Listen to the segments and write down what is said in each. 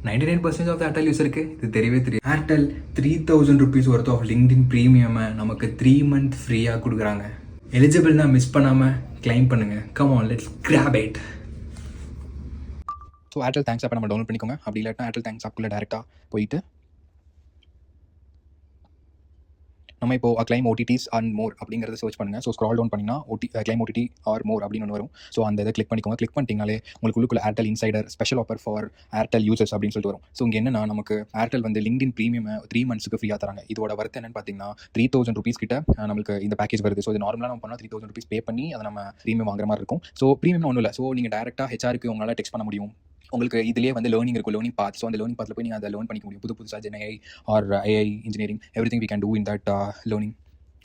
99% of the Airtel யூஸருக்கு இது தெரியவே தெரியும். Airtel 3000 rupees worth of LinkedIn ப்ரீமியமை நமக்கு 3 month ஃப்ரீயாக கொடுக்குறாங்க. எலிஜிபிள்னா மிஸ் பண்ணாமல் கிளைம் பண்ணுங்கள். Come on, let's grab it. So Airtel thanks ஆப்பை நம்ம டவுன்லோட் பண்ணிக்கோங்க. அப்படி இல்லாட்டா ஏர்டெல் தேங்க்ஸ் ஆப்புக்குள்ளே டேரெக்டாக போயிட்டு நம்ம இப்போ கிளைம் ஓடிடிஸ் அண்ட் மோர் அப்படிங்கிறத சர்ச் பண்ணுங்கள். ஸோ ஸ்க்ரால் டவுன் பண்ணிங்கன்னா கிளைம் ஓடிடி ஆர் மோர் அப்படின்னு ஒன்று வரும். ஸோ அந்த இதை கிளிக் பண்ணிக்கோங்க. கிளிக் பண்ணிட்டீங்களே உங்களுக்கு உள்ளுக்குள்ள Airtel insider special offer for Airtel users அப்படின்னு சொல்லிட்டு வரும். ஸோ இங்கே என்னன்னா நமக்கு ஏர்டெல் வந்து லிங்க்டின் ப்ரீமியம் 3 months ஃப்ரீயாக தராங்க. இதோட ஒர்த் என்னன்னு பார்த்தீங்கன்னா 3000 rupees கிட்ட நமக்கு இந்த பேக்கேஜ் வருது. ஸோ இது நார்மலாக நம்ம பண்ணால் 3000 rupees பே பண்ணி அதை நம்ம ப்ரீமியம் வாங்குற மாதிரி இருக்கும். ஸோ ப்ரீமியம் ஒன்றும் இல்லை. ஸோ நீங்கள் டேரெக்டாக ஹெச்ஆருக்கு உங்களால் டெக்ஸ்ட் பண்ண முடியும். உங்களுக்கு இதுலேயே வந்து லேர்னிங் இருக்கும், லேர்னிங் பாத். ஸோ அந்த லேர்னிங் பாத்தில் போய் நீங்கள் அதை லேர்ன் பண்ணிக்க முடியும். புதுசாக gen AI or AI engineering everything we can do in that learning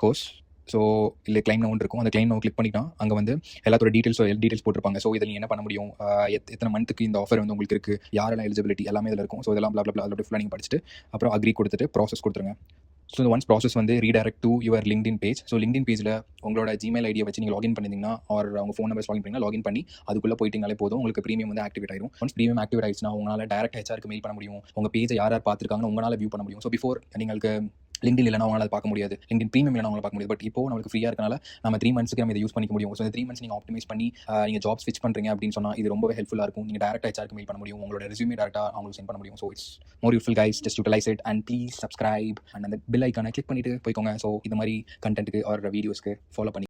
course. So இல்லை கிளைம் நோன் இருக்கும். அந்த கிளைம் நோ கிளிக் பண்ணிட்டா அங்கே வந்து எல்லாத்தோட டீட்டெயில்ஸ் போட்டிருப்பாங்க. ஸோ இதில் நீங்கள் என்ன பண்ண முடியும், எத்தனை மந்த்துக்கு இந்த ஆஃபர் வந்து உங்களுக்கு இருக்குது, யாரெல்லாம் எலிஜிபிலிட்டி எல்லாமே இதில் இருக்கும். ஸோ இதெல்லாம் அதில் ஃபுல்லாக நீங்கள் படிச்சுட்டு அப்புறம் அக்ரி கொடுத்துட்டு ப்ராசஸ் கொடுத்துருங்க. ஸோ இந்த ஒன்ஸ் ப்ராசஸ் வந்து redirect to your LinkedIn page. So LinkedIn பேஜில் உங்களோட ஜிமெயில் ஐடியை வச்சு நீங்கள் லாகின் பண்ணிங்கன்னா ஆர் உங்கள் ஃபோன் நம்பர்ஸ் லாகின் பண்ணிங்கன்னா லாகின் பண்ணி அதுக்குள்ளே போயிட்டீங்களே போதும், உங்களுக்கு ப்ரீமியம் வந்து ஆக்டிவேட் ஆயிடும். ஒன்ஸ் ப்ரீமியம் ஆக்டிவேட் ஆயிடுச்சுன்னா உங்களால் டேரக்ட் ஹெச்ஆருக்கு மெயில் பண்ண முடியும். உங்கள் பேஜை யார் பார்த்துருக்காங்கன்னு உங்களால் வியூ பண்ண முடியும். ஸோ பிஃபோர் നിങ്ങൾക്ക് லிங்க்டின் இல்லைனா அவங்களால பார்க்க முடியாது, லிங்க்டின் ப்ரீமியம் இல்லைனா அவங்களால பார்க்க முடியாது. பட் இப்போ நமக்கு ஃப்ரீயாக இருக்கனால நம்ம 3 months நம்ம இதை யூஸ் பண்ணிக்க முடியும். ஸோ இந்த 3 months நீங்கள் ஆப்டிமைஸ் பண்ணி நீங்கள் ஜாப் ஸ்விட்ச் பண்ணுறீங்க அப்படின்னு சொன்னால் இது ரொம்பவே ஹெல்ப்ஃபுல்லாக இருக்கும். நீங்கள் டேரக்டாக ஹெச்ஆருக்கு மெயில் பண்ண முடியும், உங்களோட ரெஸ்யூமே டேரக்டாக அவங்களுக்கு சென்ட் பண்ண முடியும். So it's more useful guys, just utilise it and please subscribe and அந்த பெல் ஐக்கானை கிளிக் பண்ணிட்டு போய்க்கோங்க. ஸோ இந்த மாதிரி கண்டென்ட்டுக்கு ஆர் வீடியோஸ்க்கு ஃபாலோ பண்ணி